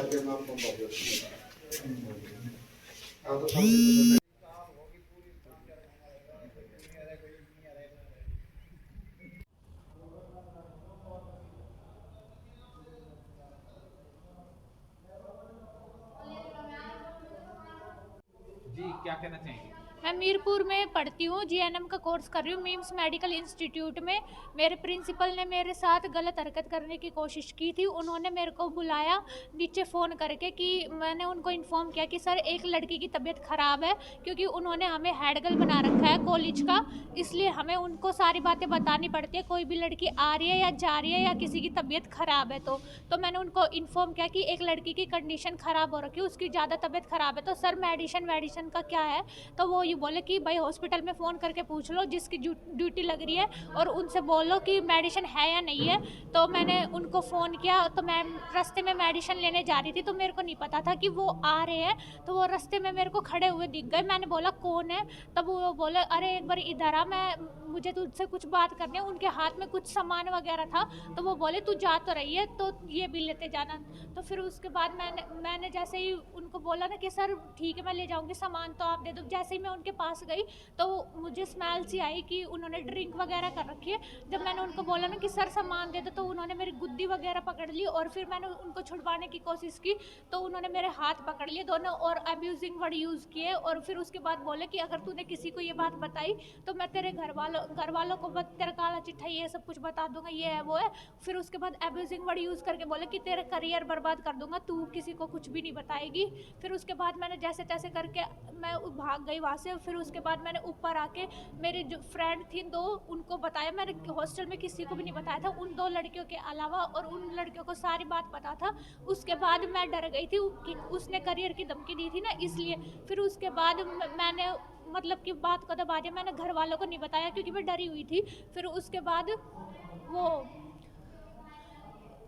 जी, क्या कहना चाहेंगे? मैं मीरपुर में पढ़ती हूँ, जीएनएम का कोर्स कर रही हूँ मिम्स मेडिकल इंस्टीट्यूट में। मेरे प्रिंसिपल ने मेरे साथ गलत हरकत करने की कोशिश की थी। उन्होंने मेरे को बुलाया नीचे फ़ोन करके कि मैंने उनको इन्फॉर्म किया कि सर एक लड़की की तबीयत ख़राब है, क्योंकि उन्होंने हमें हेड गर्ल बना रखा है कॉलेज का, इसलिए हमें उनको सारी बातें बतानी पड़ती है। कोई भी लड़की आ रही है या जा रही है या किसी की तबीयत ख़राब है तो मैंने उनको इन्फॉर्म किया कि एक लड़की की कंडीशन ख़राब हो रखी है, उसकी ज़्यादा तबीयत ख़राब है, तो सर मेडिशन का क्या है। तो वो ये बोले कि भाई हॉस्पिटल में फ़ोन करके पूछ लो जिसकी ड्यूटी लग रही है, और उनसे बोलो कि मेडिसिन है या नहीं है। तो मैंने उनको फ़ोन किया, तो मैं रास्ते में मेडिसिन लेने जा रही थी, तो मेरे को नहीं पता था कि वो आ रहे हैं। तो वो रास्ते में मेरे को खड़े हुए दिख गए। मैंने बोला कौन है, तब वो बोले अरे एक बार इधर आ, मुझे तुझसे कुछ बात करनी है। उनके हाथ में कुछ सामान वगैरह था, तो वो बोले तू जा तो रही है तो ये भी लेते जाना। तो फिर उसके बाद मैंने जैसे ही उनको बोला ना कि सर ठीक है मैं ले जाऊंगी, सामान तो आप दे दो। जैसे ही मैं उनके पास गई तो मुझे स्मेल सी आई कि उन्होंने ड्रिंक वगैरह कर रखी है। जब मैंने उनको बोला ना कि सर सामान दे दो, तो उन्होंने मेरी गुद्दी वगैरह पकड़ ली, और फिर मैंने उनको छुड़वाने की कोशिश की तो उन्होंने मेरे हाथ पकड़ लिए दोनों और अब्यूजिंग वर्ड यूज़ किए। और फिर उसके बाद बोले कि अगर तूने किसी को ये बात बताई तो मैं तेरे घर वालों को तेरा काला चिट्ठा ये सब कुछ बता दूंगा, ये है वो है। फिर उसके बाद अब्यूजिंग वर्ड यूज़ करके बोले कि तेरा करियर बर्बाद कर दूंगा, तू किसी को कुछ भी नहीं बताएगी। फिर उसके बाद मैंने जैसे तैसे करके मैं भाग गई वहाँ से। फिर उसके बाद मैंने ऊपर आके मेरी जो फ्रेंड थी दो, उनको बताया। मैंने हॉस्टल में किसी को भी नहीं बताया था, उन दो लड़कियों के अलावा, और उन लड़कियों को सारी बात पता था। उसके बाद मैं डर गई थी कि उसने करियर की धमकी दी थी ना, इसलिए। फिर उसके बाद मैंने मतलब कि बात को दबा दिया, मैंने घर वालों को नहीं बताया क्योंकि मैं डरी हुई थी। फिर वो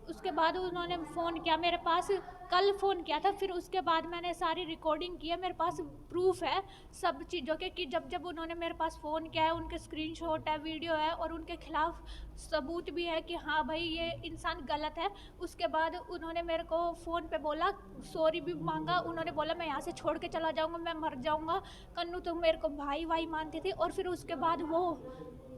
उसके बाद उन्होंने फ़ोन किया मेरे पास, कल फ़ोन किया था। फिर उसके बाद मैंने सारी रिकॉर्डिंग की है, मेरे पास प्रूफ है सब चीज़ों के कि जब जब उन्होंने मेरे पास फ़ोन किया है, उनके स्क्रीनशॉट है, वीडियो है, और उनके खिलाफ सबूत भी है कि हाँ भाई ये इंसान गलत है। उसके बाद उन्होंने मेरे को फ़ोन पे बोला, सॉरी भी मांगा। उन्होंने बोला मैं यहाँ से छोड़ के चला जाऊँगा, मैं मर जाऊँगा, कन्नू तुम मेरे को भाई भाई मानती थी। और फिर उसके बाद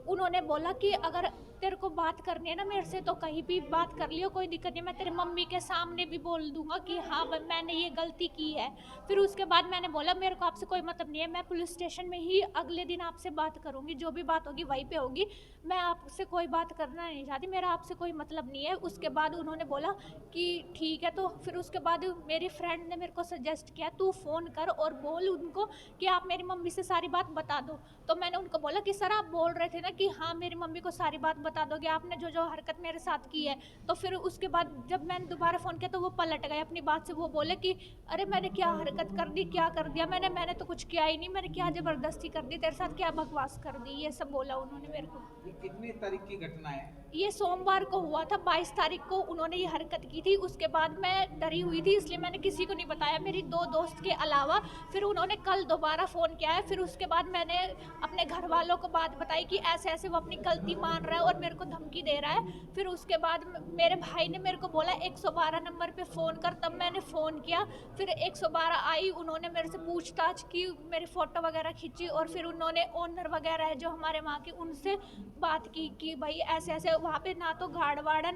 उन्होंने बोला कि अगर तेरे को बात करनी है ना मेरे से तो कहीं भी बात कर लियो, कोई दिक्कत नहीं, मैं तेरे मम्मी के सामने भी बोल दूंगा कि हाँ मैंने ये गलती की है। फिर उसके बाद मैंने बोला मेरे को आपसे कोई मतलब नहीं है, मैं पुलिस स्टेशन में ही अगले दिन आपसे बात करूंगी, जो भी बात होगी वहीं पे होगी, मैं आपसे कोई बात करना नहीं चाहती, मेरा आपसे कोई मतलब नहीं है। उसके बाद उन्होंने बोला कि ठीक है। तो फिर उसके बाद मेरी फ्रेंड ने मेरे को सजेस्ट किया तू फ़ोन कर और बोल उनको कि आप मेरी मम्मी से सारी बात बता दो। तो मैंने उनको बोला कि सर आप बोल रहे थे ना कि हाँ मेरी मम्मी को सारी बात बता दोगे, आपने जो जो हरकत मेरे साथ की है। तो फिर उसके बाद जब मैंने दोबारा फ़ोन किया तो वो पलट गए अपनी बात से। वो बोले कि अरे मैंने क्या हरकत कर दी, क्या कर दिया, मैंने तो कुछ किया ही नहीं, मैंने क्या ज़बरदस्ती कर दी तेरे साथ, क्या बकवास कर दी, ये सब बोला उन्होंने मेरे को। ये कितनी तारीख की घटना है? ये सोमवार को हुआ था, 22 तारीख को उन्होंने ये हरकत की थी। उसके बाद मैं डरी हुई थी इसलिए मैंने किसी को नहीं बताया, मेरी दो दोस्त के अलावा। फिर उन्होंने कल दोबारा फ़ोन किया है। फिर उसके बाद मैंने अपने घर वालों को बात बताई कि ऐसे ऐसे वो अपनी गलती मान रहा है और मेरे को धमकी दे रहा है। फिर उसके बाद मेरे भाई ने मेरे को बोला 112 नंबर पे फ़ोन कर, तब मैंने फ़ोन किया। फिर 112 आई, उन्होंने मेरे से पूछताछ की, मेरी फ़ोटो वगैरह खींची, और फिर उन्होंने ओनर वगैरह है जो हमारे वहाँ की उनसे बात की कि भाई ऐसे ऐसे वहाँ पे ना तो गार्ड वार्ड है,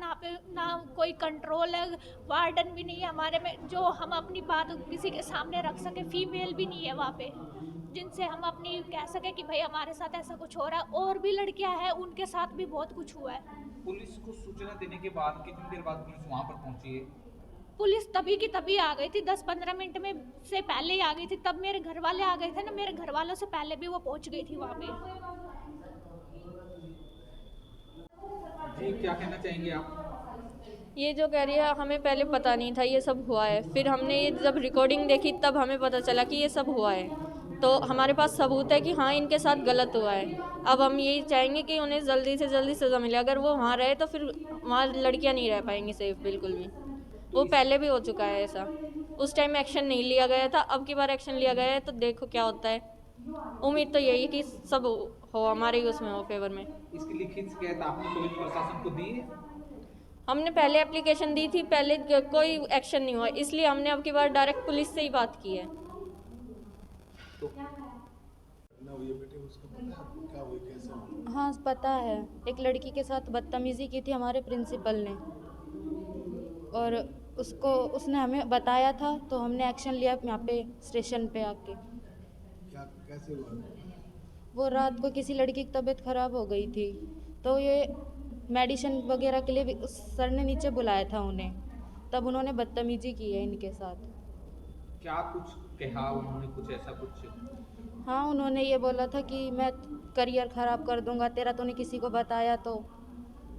ना कोई कंट्रोल है, वार्डन भी नहीं है हमारे में जो हम अपनी बात किसी के सामने रख सके, फीमेल भी नहीं है वहाँ पे जिनसे हम अपनी कह सके कि भाई हमारे साथ ऐसा कुछ हो रहा है। और भी लड़कियां हैं उनके साथ भी बहुत कुछ हुआ है। पुलिस को सूचना देने के बाद कितनी देर बाद पुलिस वहां पर पहुंची है? पुलिस तभी की तभी आ गई थी, 10-15 मिनट में से पहले ही आ गई थी। तब मेरे घर वाले आ गए थे ना, मेरे घर वालों से पहले भी वो पहुंच गई थी वहाँ पे। जी, क्या कहना चाहेंगे आप? ये जो कह रही है हमें पहले पता नहीं था ये सब हुआ है, फिर हमने ये जब रिकॉर्डिंग देखी तब हमें पता चला कि ये सब हुआ है। तो हमारे पास सबूत है कि हाँ इनके साथ गलत हुआ है। अब हम यही चाहेंगे कि उन्हें जल्दी से जल्दी सज़ा मिले। अगर वो वहाँ रहे तो फिर वहाँ लड़कियाँ नहीं रह पाएंगी सेफ बिल्कुल भी। तो वो इस पहले भी हो चुका है ऐसा, उस टाइम एक्शन नहीं लिया गया था, अब की बार एक्शन लिया गया है तो देखो क्या होता है। उम्मीद तो यही है कि सब हो हमारे ही उसमें हो फेवर में। इसकी लिखित शिकायत आपने पुलिस प्रशासन को दी है? हमने पहले एप्लीकेशन दी थी, पहले कोई एक्शन नहीं हुआ, इसलिए हमने अब की बार डायरेक्ट पुलिस से ही बात की है। तो हाँ पता है, एक लड़की के साथ बदतमीज़ी की थी हमारे प्रिंसिपल ने, और उसने हमें बताया था तो हमने एक्शन लिया यहाँ पे स्टेशन पे आके। क्या कैसे हुआ? वो रात को किसी लड़की की तबीयत ख़राब हो गई थी, तो ये मेडिसिन वगैरह के लिए भी उस सर ने नीचे बुलाया था उन्हें, तब उन्होंने बदतमीज़ी की है इनके साथ। क्या कुछ कहा उन्होंने, कुछ ऐसा कुछ? हाँ उन्होंने ये बोला था कि मैं करियर ख़राब कर दूंगा तेरा, तूने किसी को बताया तो,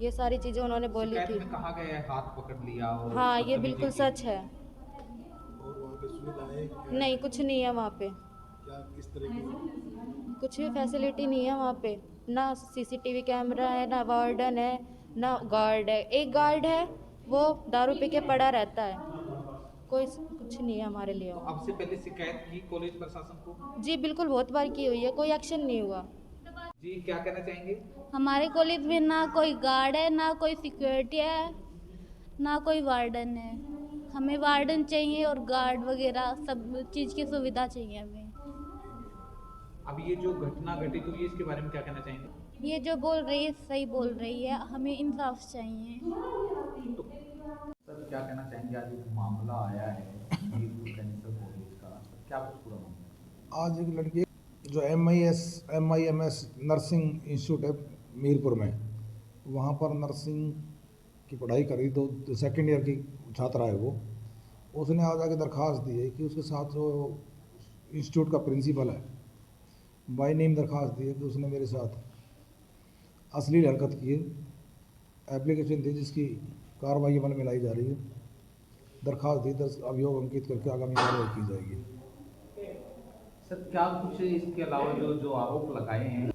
ये सारी चीज़ें उन्होंने बोली शिकायत थी। में कहा गया है हाथ पकड़ लिया और हाँ ये बदतमीजी बिल्कुल की। सच है। और वहाँ पे सुविधाएं क्या नहीं कुछ नहीं है वहाँ पे, क्या किस तरह की? कुछ भी फैसिलिटी नहीं है वहाँ पे, ना सीसीटीवी कैमरा है, ना वार्डन है, ना गार्ड है। एक गार्ड है वो दारू पी के पड़ा रहता है, कोई कुछ नहीं है हमारे लिए। तो अब से पहले शिकायत की कॉलेज प्रशासन को? जी बिल्कुल, बहुत बार की हुई है, कोई एक्शन नहीं हुआ। जी क्या कहना चाहेंगे? हमारे कॉलेज में ना कोई गार्ड है, ना कोई सिक्योरिटी है, ना कोई वार्डन है। हमें वार्डन चाहिए और गार्ड वगैरह सब चीज़ की सुविधा चाहिए हमें। अब ये जो घटना घटित हुई है इसके बारे में क्या कहना चाहेंगे? ये जो बोल रही है सही बोल रही है, हमें इंसाफ चाहिए। तो सर क्या कहना चाहेंगे, आज एक मामला आया है मीरपुर कैंसर कॉलेज का, क्या कुछ पूरा मामला? आज एक लड़की जो MIMS नर्सिंग इंस्टीट्यूट है मीरपुर में, वहाँ पर नर्सिंग की पढ़ाई करी, तो सेकेंड ईयर की छात्रा है वो, उसने आज आके दरख्वास्त दी है कि उसके साथ जो इंस्टीट्यूट का प्रिंसिपल है बाय नेम दरख्वास्त दी है कि उसने मेरे साथ अश्लील हरकत की है। एप्लीकेशन दी जिसकी कार्रवाई अमल में लाई जा रही है। दरख्वास्त दी, 10 अभियोग अंकित करके आगामी कार्रवाई की जाएगी। सर क्या कुछ इसके अलावा जो जो आरोप लगाए हैं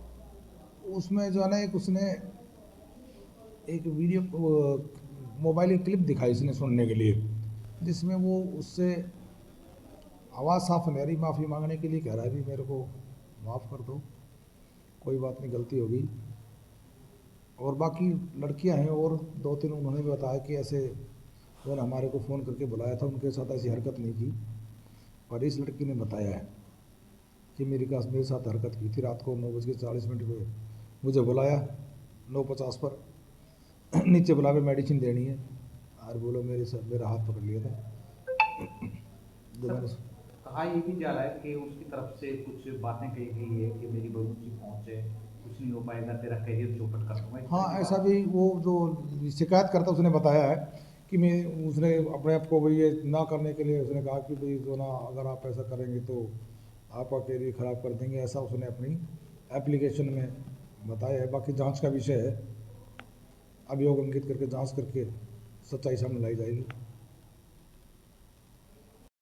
उसमें जो है ना, एक उसने एक वीडियो मोबाइल की क्लिप दिखाई इसने सुनने के लिए, जिसमें वो उससे आवाज़ साफ नहीं आ रही, माफ़ी मांगने के लिए कह रहा है भी मेरे को माफ़ कर दो, कोई बात नहीं, गलती होगी। और बाकी लड़कियां हैं और 2-3 उन्होंने भी बताया कि ऐसे उन्होंने हमारे को फ़ोन करके बुलाया था, उनके साथ ऐसी हरकत नहीं की। पर इस लड़की ने बताया है कि मेरे साथ हरकत की थी। रात को 9:40 पे मुझे बुलाया, 9:50 पर नीचे बुला के मेडिसिन देनी है और बोलो मेरा हाथ पकड़ लिया था। जो मैंने कहा ये भी जा रहा है कि उसकी तरफ से कुछ बातें कही गई है कि मेरी बहुत ऊंची पहुंच है, कुछ नहीं हो पाएगा, तेरा करियर चौपट कर दूंगा। हाँ ऐसा भी वो जो शिकायत करता उसने बताया है कि उसने अपने आप को भाई ये ना करने के लिए उसने कहा कि भाई जो ना, अगर आप ऐसा करेंगे तो आपका करियर ख़राब कर देंगे, ऐसा उसने अपनी एप्लीकेशन में बताया है। बाकी जांच का विषय है, अभियोग अंकित करके जांच करके सच्चाई सामने लाई जाएगी।